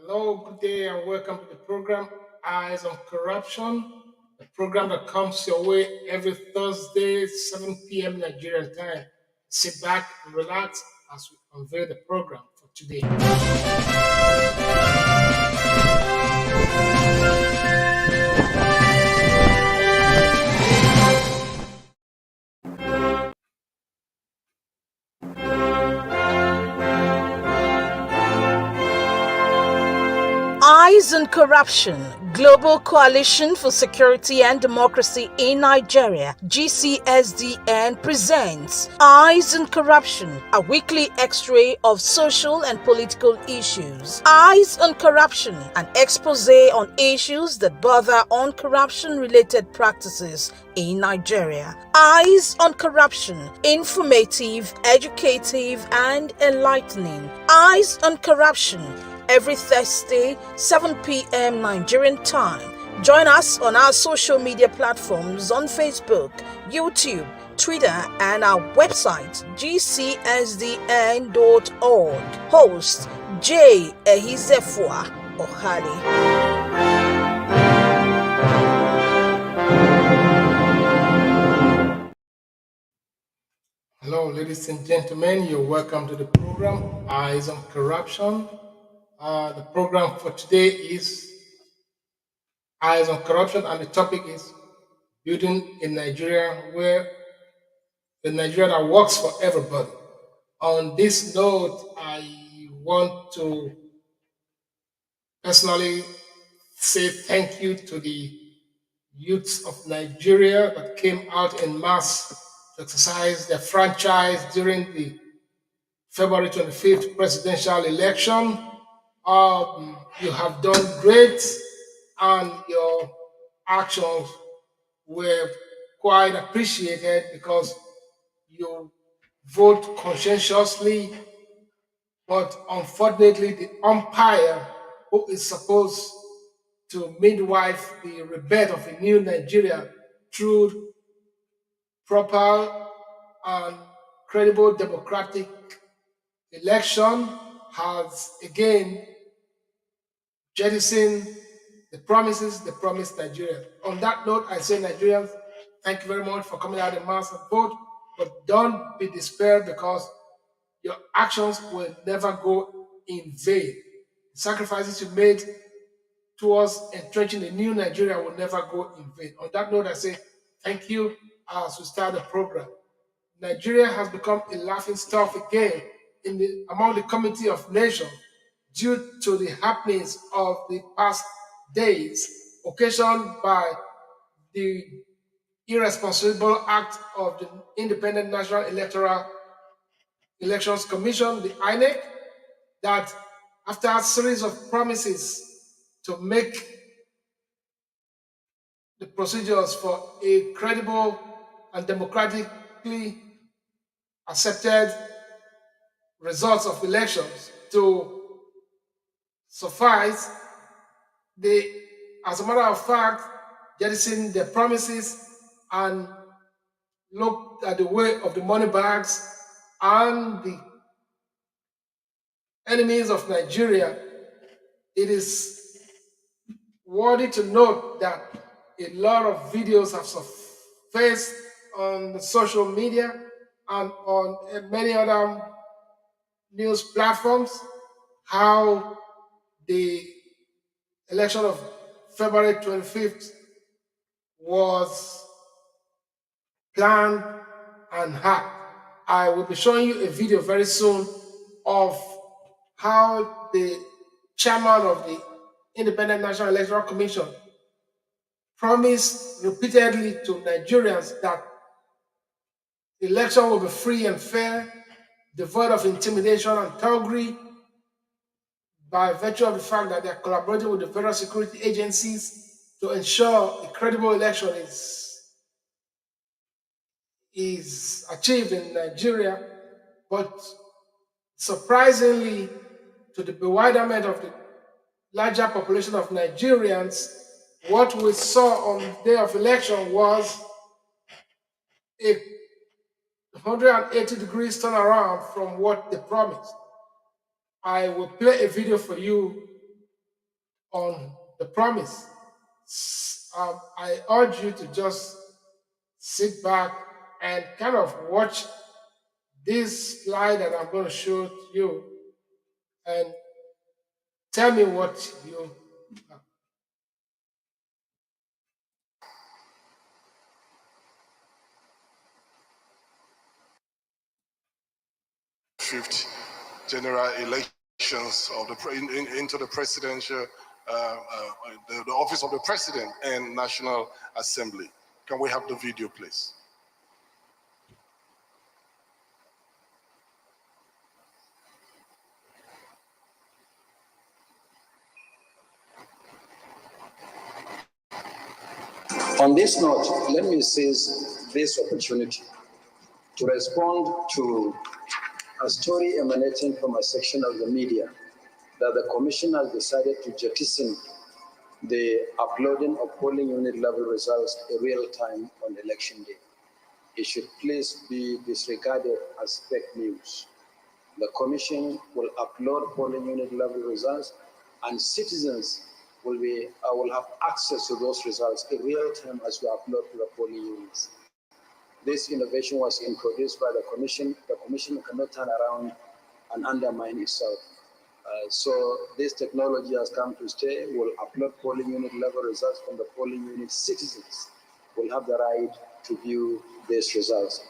Hello, good day, and welcome to the program Eyes on Corruption, a program that comes your way every Thursday, 7 p.m. Nigerian time. Sit back and relax as we unveil the program for today. Eyes on Corruption, Global Coalition for Security and Democracy in Nigeria, GCSDN presents Eyes on Corruption, a weekly x-ray of social and political issues. Eyes on Corruption, an expose on issues that bother on corruption-related practices in Nigeria. Eyes on Corruption, informative, educative, and enlightening. Eyes on Corruption, every Thursday, 7 p.m. Nigerian time. Join us on our social media platforms on Facebook, YouTube, Twitter, and our website, gcsdn.org. Host, J. Ehizefua Ohali. Hello, ladies and gentlemen. You're welcome to the program Eyes on Corruption. The program for today is Eyes on Corruption, and the topic is building a Nigeria that works for everybody. On this note, I want to personally say thank you to the youths of Nigeria that came out in mass to exercise their franchise during the February 25th presidential election. You have done great, and your actions were quite appreciated because you vote conscientiously, but unfortunately, the umpire who is supposed to midwife the rebirth of a new Nigeria through proper and credible democratic election has again jettisoned the promised Nigeria. On that note, I say, Nigerians, thank you very much for coming out in mass and vote, but don't be despaired because your actions will never go in vain. The sacrifices you made towards entrenching a new Nigeria will never go in vain. On that note, I say thank you as we start the program. Nigeria has become a laughing stock again among the community of nations due to the happenings of the past days, occasioned by the irresponsible act of the Independent National Electoral Elections Commission, the INEC, that after a series of promises to make the procedures for a credible and democratically accepted results of elections to suffice, they, as a matter of fact, jettisoned their promises and looked at the way of the money bags and the enemies of Nigeria. It is worthy to note that a lot of videos have surfaced on the social media and on many other news platforms how the election of February 25th was planned and hacked. I will be showing you a video very soon of how the chairman of the Independent National Electoral Commission promised repeatedly to Nigerians that the election will be free and fair, devoid of intimidation and thuggery, by virtue of the fact that they are collaborating with the various security agencies to ensure a credible election is achieved in Nigeria. But surprisingly, to the bewilderment of the larger population of Nigerians, what we saw on the day of election was a 180 degrees turnaround from what they promised. I will play a video for you on the promise. I urge you to just sit back and kind of watch this slide that I'm going to show to you and tell me what you. 5th general elections of into the presidential, the office of the president and National Assembly. Can we have the video, please? On this note, let me seize this opportunity to respond to a story emanating from a section of the media that the Commission has decided to jettison the uploading of polling unit level results in real time on election day. It should please be disregarded as fake news. The Commission will upload polling unit level results, and citizens will have access to those results in real time as we upload to the polling units. This innovation was introduced by the Commission. The Commission cannot turn around and undermine itself. So this technology has come to stay. We'll upload polling unit level results from the polling unit. Citizens will have the right to view these results.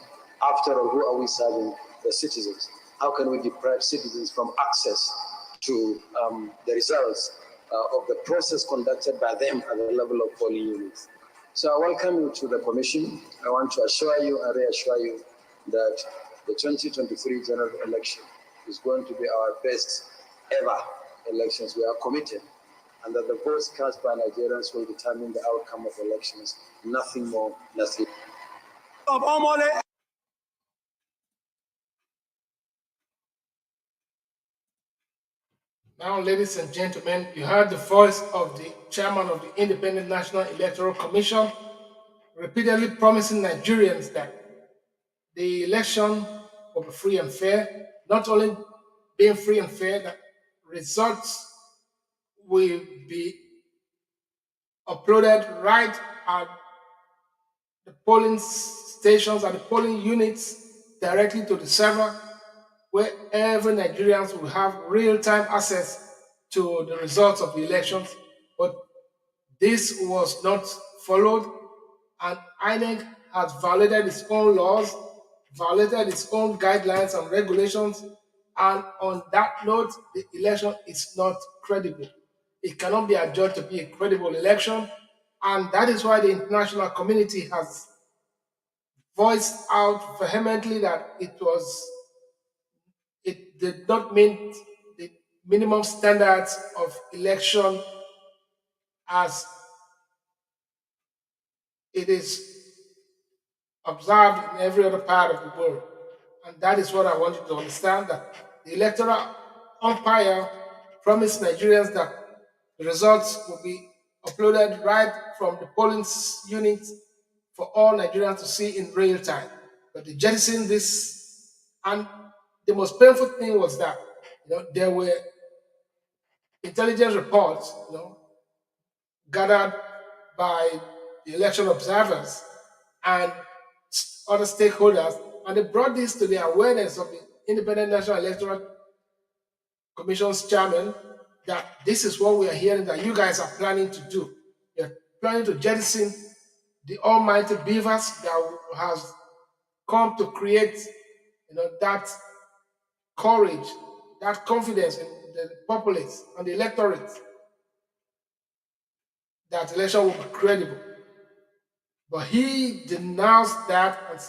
After all, who are we serving? The citizens. How can we deprive citizens from access to the results of the process conducted by them at the level of polling units? So I welcome you to the Commission. I want to assure you and reassure you that the 2023 general election is going to be our best ever elections. We are committed, and that the votes cast by Nigerians will determine the outcome of elections. Nothing more, nothing. Now, ladies and gentlemen, you heard the voice of the chairman of the Independent National Electoral Commission repeatedly promising Nigerians that the election will be free and fair. Not only being free and fair, that results will be uploaded right at the polling stations and the polling units directly to the server, where every Nigerians will have real-time access to the results of the elections. But this was not followed, and INEC has violated its own laws, violated its own guidelines and regulations, and on that note, the election is not credible. It cannot be adjudged to be a credible election, and that is why the international community has voiced out vehemently that it did not meet the minimum standards of election as it is observed in every other part of the world. And that is what I want you to understand, that the electoral umpire promised Nigerians that the results will be uploaded right from the polling units for all Nigerians to see in real time. But they jettisoned this, and the most painful thing was that there were intelligence reports gathered by the election observers and other stakeholders, and they brought this to the awareness of the Independent National Electoral Commission's chairman that this is what we are hearing that you guys are planning to do. You're planning to jettison the almighty beavers that has come to create that courage, that confidence in the populace and the electorate that election will be credible. But he denounced that and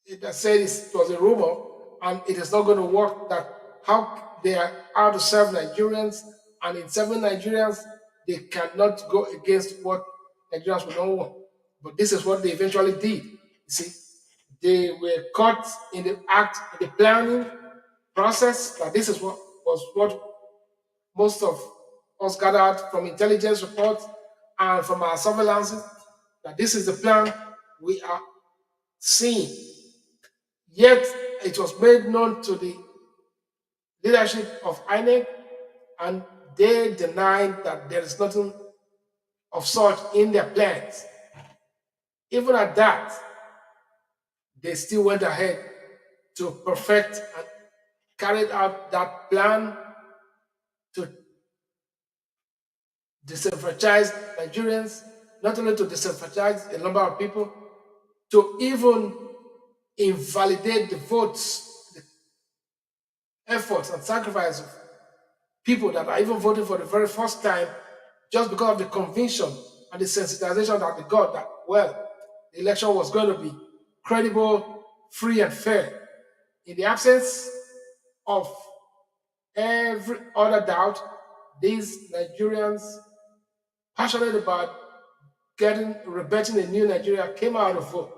it said it was a rumor and it is not going to work, that how they are out to serve Nigerians, and in serving Nigerians, they cannot go against what Nigerians would not want. But this is what they eventually did. You see, they were caught in the act, in the planning process, that this is what most of us gathered from intelligence reports and from our surveillances, that this is the plan we are seeing. Yet it was made known to the leadership of INEC, and they denied that there is nothing of such in their plans. Even at that, they still went ahead to perfect and carried out that plan to disenfranchise Nigerians, not only to disenfranchise a number of people, to even invalidate the votes, the efforts and sacrifice of people that are even voting for the very first time just because of the conviction and the sensitization that they got that, well, the election was going to be credible, free, and fair. In the absence of every other doubt, these Nigerians passionate about rebirthing a new Nigeria came out of vote,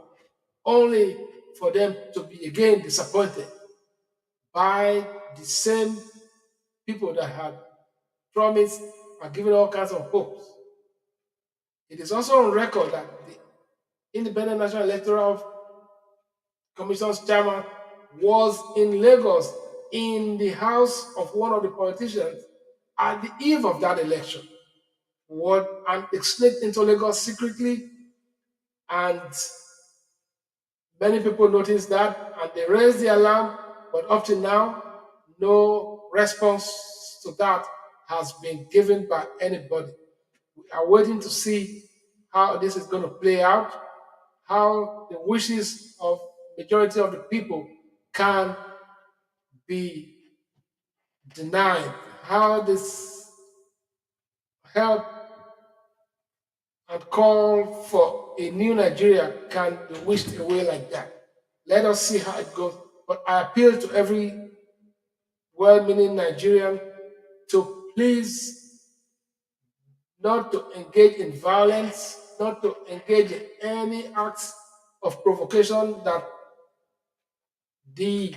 only for them to be again disappointed by the same people that had promised and given all kinds of hopes. It is also on record that the Independent National Electoral Commission's chairman was in Lagos in the house of one of the politicians at the eve of that election. And it sneaked into Lagos secretly, and many people noticed that and they raised the alarm, but up to now, no response to that has been given by anybody. We are waiting to see how this is going to play out, how the wishes of majority of the people can be denied, how this help and call for a new Nigeria can be wished away like that. Let us see how it goes. But I appeal to every well-meaning Nigerian to please not to engage in violence, not to engage in any acts of provocation that the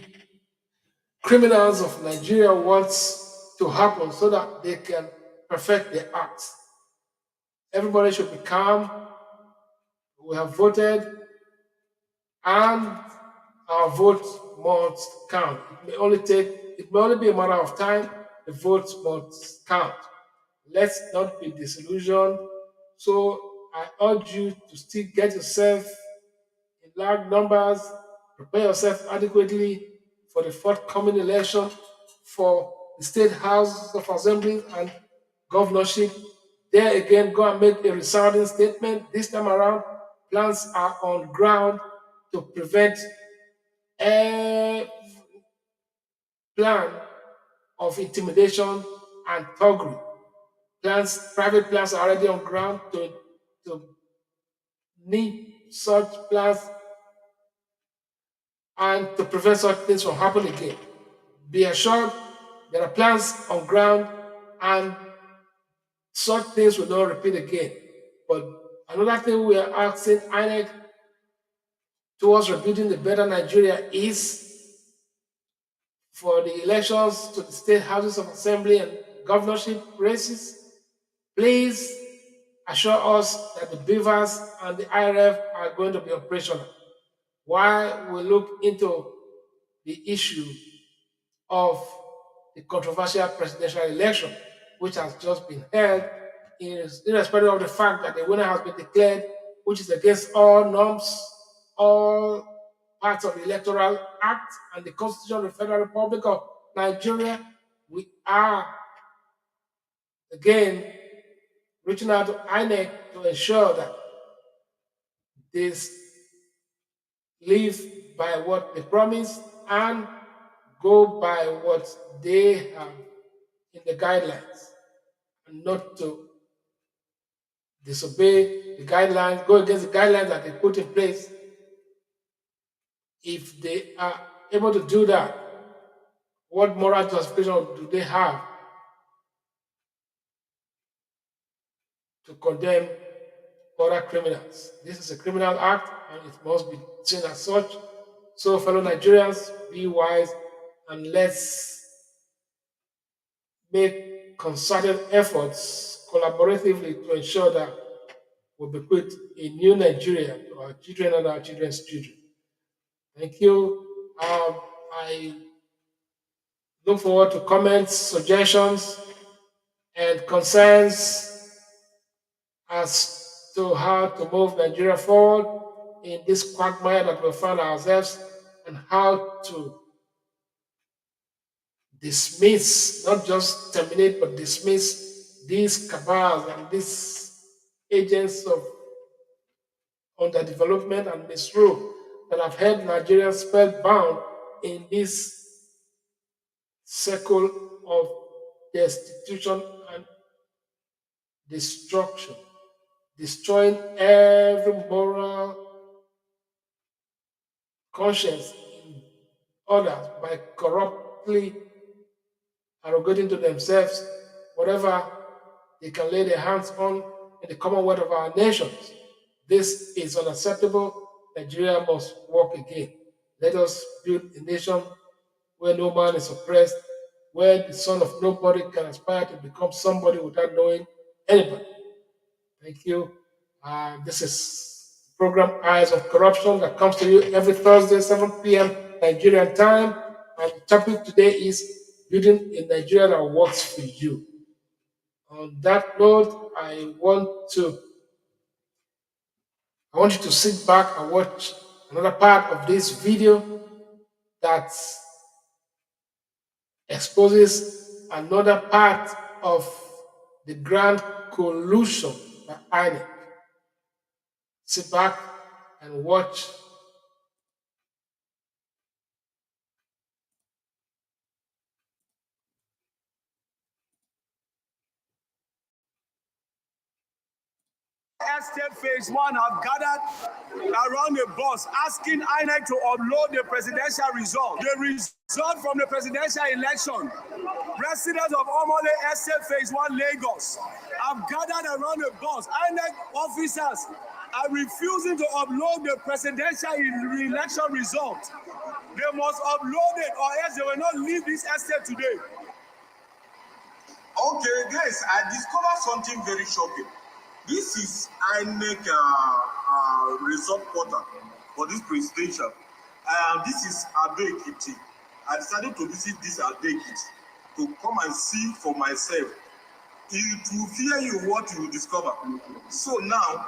criminals of Nigeria wants to happen so that they can perfect their acts. Everybody should be calm. We have voted, and our vote must count. It may only be a matter of time. The votes must count. Let's not be disillusioned. So I urge you to still get yourself in large numbers, prepare yourself adequately for the forthcoming election for the state houses of assembly and governorship. There again, go and make a resounding statement. This time around, plans are on ground to prevent a plan of intimidation and thuggery. Private plans are already on ground to need such plans and to prevent such things from happening again. Be assured there are plans on ground and such things will not repeat again. But another thing we are asking INEC towards rebuilding the better Nigeria is for the elections to the state houses of assembly and governorship races. Please assure us that the beavers and the IRF are going to be operational while we look into the issue of the controversial presidential election, which has just been held, irrespective of the fact that the winner has been declared, which is against all norms, all parts of the Electoral Act and the Constitution of the Federal Republic of Nigeria. We are, again, reaching out to INEC to ensure that this live by what they promise and go by what they have in the guidelines, and not to disobey the guidelines, go against the guidelines that they put in place. If they are able to do that, what moral justification do they have to condemn other criminals? This is a criminal act and it must be seen as such. So, fellow Nigerians, be wise and let's make concerted efforts collaboratively to ensure that we bequeath a new Nigeria to our children and our children's children. Thank you. I look forward to comments, suggestions, and concerns as to how to move Nigeria forward in this quagmire that we find ourselves, and how to dismiss, not just terminate, but dismiss these cabals and these agents of underdevelopment and misrule that have held Nigerians spellbound in this circle of destitution and destruction, destroying every moral conscience in others by corruptly arrogating to themselves whatever they can lay their hands on in the commonwealth of our nations. This is unacceptable. Nigeria must walk again. Let us build a nation where no man is oppressed, where the son of nobody can aspire to become somebody without knowing anybody. Thank you. This is the program Eyes of Corruption that comes to you every Thursday, 7 p.m. Nigerian time. And the topic today is building a Nigeria that works for you. On that note, I want you to sit back and watch another part of this video that exposes another part of the grand collusion by INEC. Sit back and watch. Estate phase one have gathered around the bus asking INEC to upload the presidential result. The result from the presidential election. Residents of Omole Estate phase one Lagos have gathered around the bus. INEC officers are refusing to upload the presidential election result. They must upload it or else they will not leave this estate today. Okay, guys, I discovered something very shocking. This is INEC result portal for this presidential. This is Ado-Ekiti. I decided to visit this Ado-Ekiti to come and see for myself. It will fear you what you will discover. So now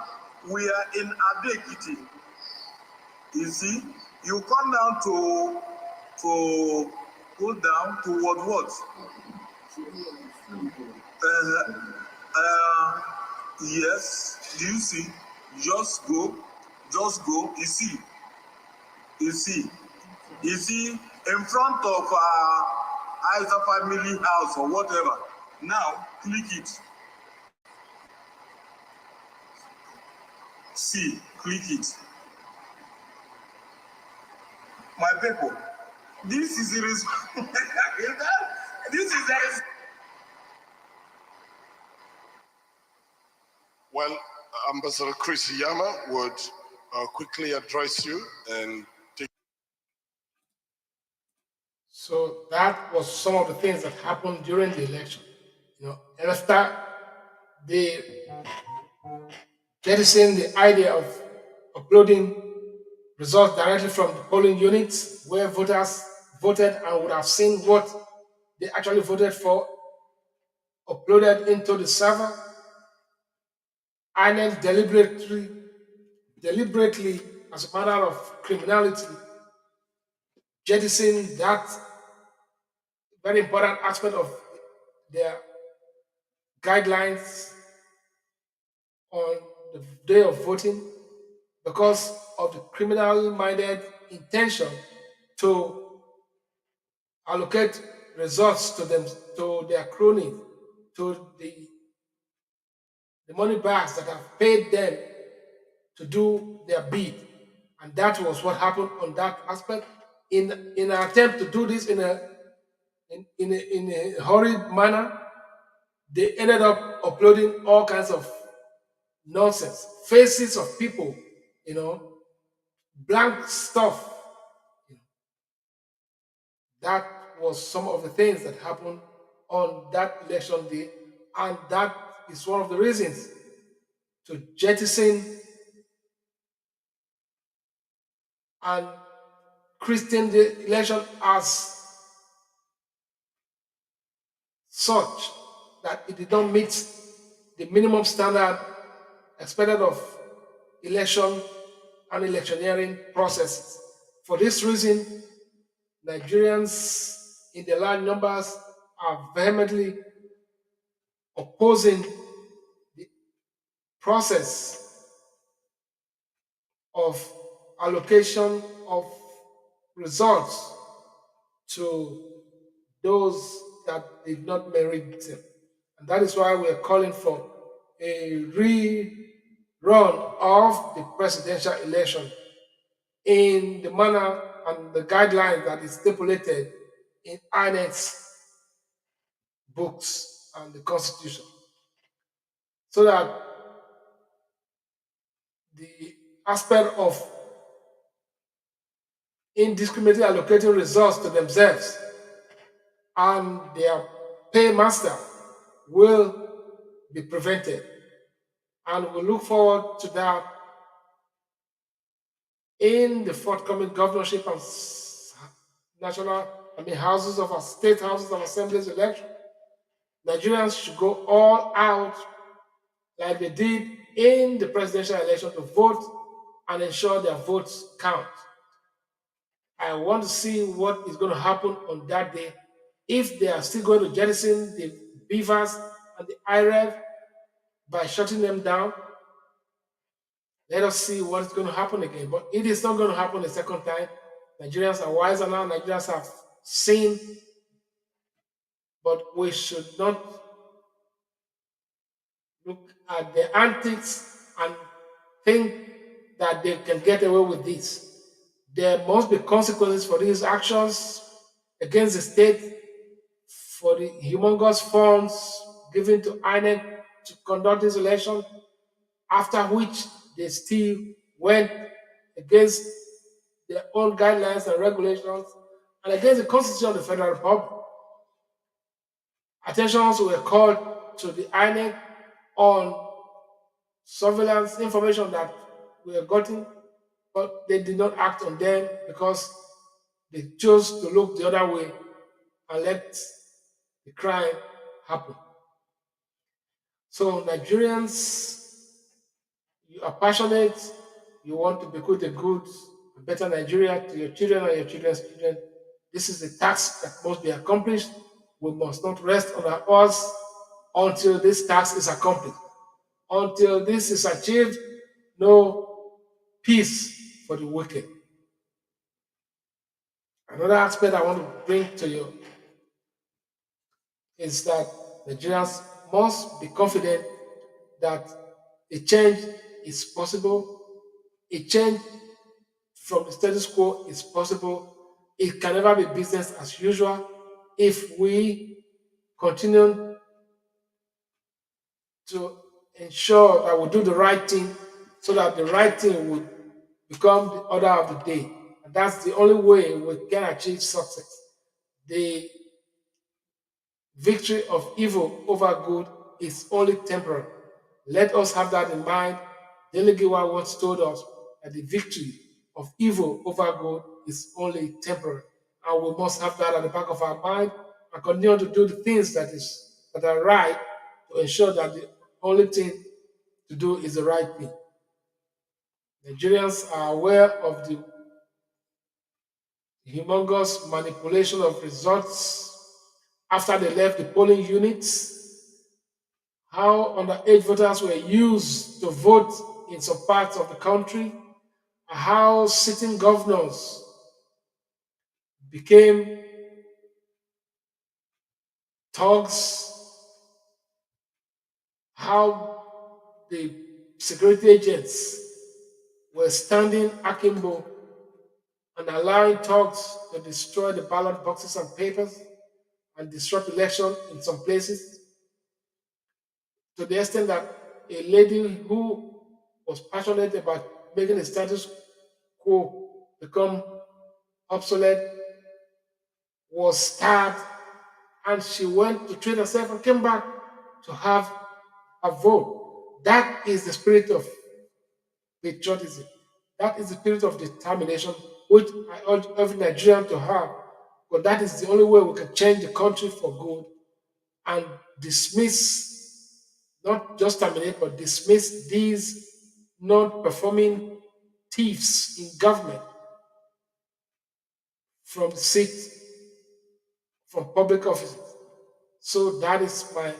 we are in Ado-Ekiti. You see, you come down to go down toward what? Yes, do you see? Just go. You see, in front of either family house or whatever. Now, click it. See, click it. My people, this is the reason. This is the reason. Well, Ambassador Chris Yama would quickly address you and take. So that was some of the things that happened during the election. And after they jettisoned the idea of uploading results directly from the polling units where voters voted and would have seen what they actually voted for uploaded into the server, INEC deliberately, as a matter of criminality, jettisoning that very important aspect of their guidelines on the day of voting because of the criminal-minded intention to allocate results to them, to their cronies, to the money bags that have paid them to do their bid. And that was what happened on that aspect. In an attempt to do this in a hurried manner, they ended up uploading all kinds of nonsense, faces of people, blank stuff. That was some of the things that happened on that election day, and that is one of the reasons to jettison and christen the election as such, that it did not meet the minimum standard expected of election and electioneering processes. For this reason, Nigerians in the large numbers are vehemently opposing the process of allocation of results to those that did not merit them. And that is why we are calling for a rerun of the presidential election in the manner and the guidelines that is stipulated in INEC's books and the Constitution, so that the aspect of indiscriminately allocating results to themselves and their paymaster will be prevented. And we look forward to that in the forthcoming governorship and houses of our state houses of assemblies election. Nigerians should go all out like they did in the presidential election to vote and ensure their votes count. I want to see what is going to happen on that day. If they are still going to jettison the beavers and the IREV by shutting them down, let us see what is going to happen again. But it is not going to happen a second time. Nigerians are wiser now. Nigerians have seen. But we should not look at the antics and think that they can get away with this. There must be consequences for these actions against the state, for the humongous funds given to INEC to conduct this election, after which they still went against their own guidelines and regulations and against the Constitution of the Federal Republic. Attentions were called to the INEC on surveillance information that we are getting, but they did not act on them because they chose to look the other way and let the crime happen. So Nigerians, you are passionate, you want to bequeath a good, a better Nigeria to your children and your children's children. This is a task that must be accomplished. We must not rest on our oars until this task is accomplished. Until this is achieved, no peace for the wicked. Another aspect I want to bring to you is that Nigerians must be confident that a change is possible. A change from the status quo is possible. It can never be business as usual if we continue to ensure that we do the right thing so that the right thing will become the order of the day. And that's the only way we can achieve success. The victory of evil over good is only temporary. Let us have that in mind. Delegiwa once told us that the victory of evil over good is only temporary. And we must have that at the back of our mind and continue to do the things that are right to ensure that the only thing to do is the right thing. Nigerians are aware of the humongous manipulation of results after they left the polling units, how underage voters were used to vote in some parts of the country, how sitting governors became thugs, how the security agents were standing akimbo and allowing thugs to destroy the ballot boxes and papers and disrupt election in some places, to the extent that a lady who was passionate about making the status quo become obsolete was stabbed, and she went to treat herself and came back to have a vote. That is the spirit of patriotism. That is the spirit of determination, which I urge every Nigerian to have, because that is the only way we can change the country for good and dismiss, not just terminate, but dismiss these non-performing thieves in government from the seat, from public offices. So that is my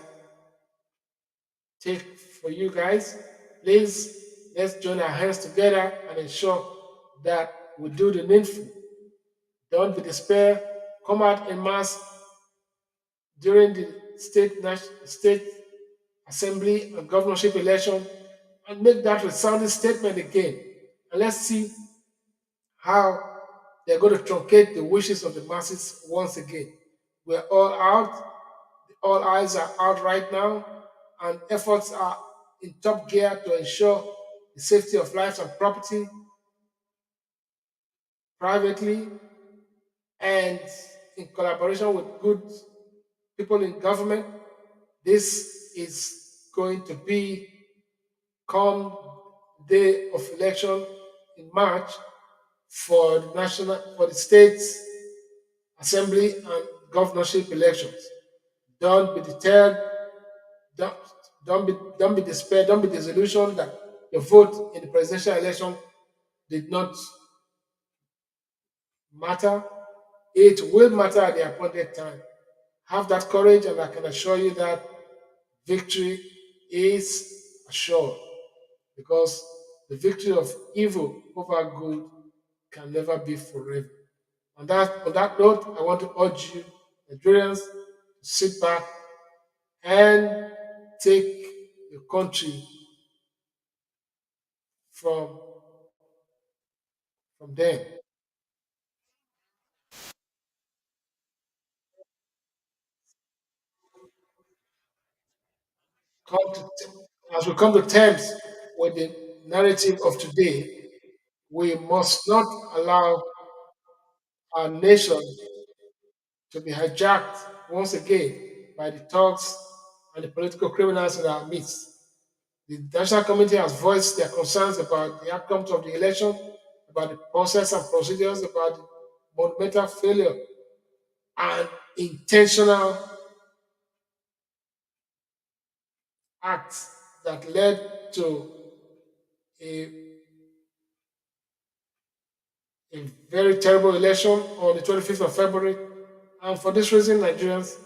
take for you guys. Please, let's join our hands together and ensure that we do the needful. Don't be despair. Come out en masse during the state assembly and governorship election and make that resounding statement again. And let's see how they're going to truncate the wishes of the masses once again. We're all out. All eyes are out right now, and efforts are in top gear to ensure the safety of lives and property privately and in collaboration with good people in government. This is going to be come day of election in March for the states assembly and governorship elections. Don't be deterred. Don't, don't be despaired. Don't be disillusioned that your vote in the presidential election did not matter. It will matter at the appointed time. Have that courage, and I can assure you that victory is assured, because the victory of evil over good can never be forever. On that note, I want to urge you, Nigerians, to sit back and take your country from them. As we come to terms with the narrative of today, we must not allow our nation to be hijacked once again by the thugs and the political criminals in our midst. The National Committee has voiced their concerns about the outcomes of the election, about the process and procedures, about the monumental failure and intentional acts that led to a, a very terrible election on the 25th of February. And for this reason, Nigerians,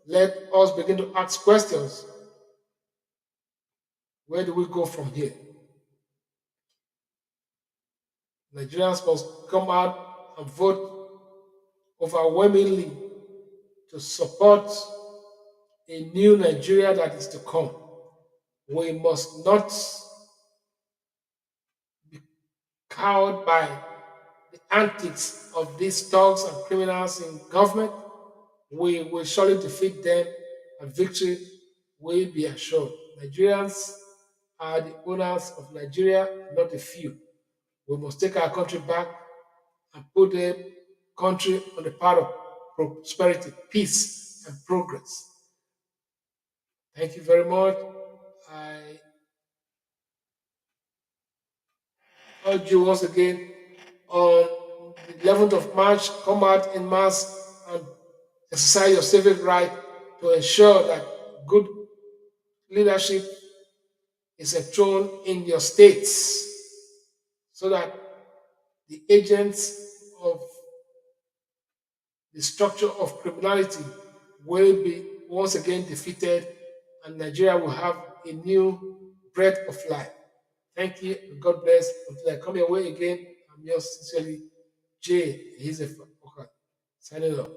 let us begin to ask questions. Where do we go from here? Nigerians must come out and vote overwhelmingly to support a new Nigeria that is to come. We must not be cowed by the antics of these thugs and criminals in government. We will surely defeat them, and victory will be assured. Nigerians are the owners of Nigeria, not a few. We must take our country back and put the country on the path of prosperity, peace, and progress. Thank you very much. I urge you once again on the 11th of March, come out in mass and exercise your civic right to ensure that good leadership is enthroned in your states so that the agents of the structure of criminality will be once again defeated and Nigeria will have a new breath of life. Thank you and God bless. Until I come your way again, I'm yours sincerely, Jay Hizefa. Signing off.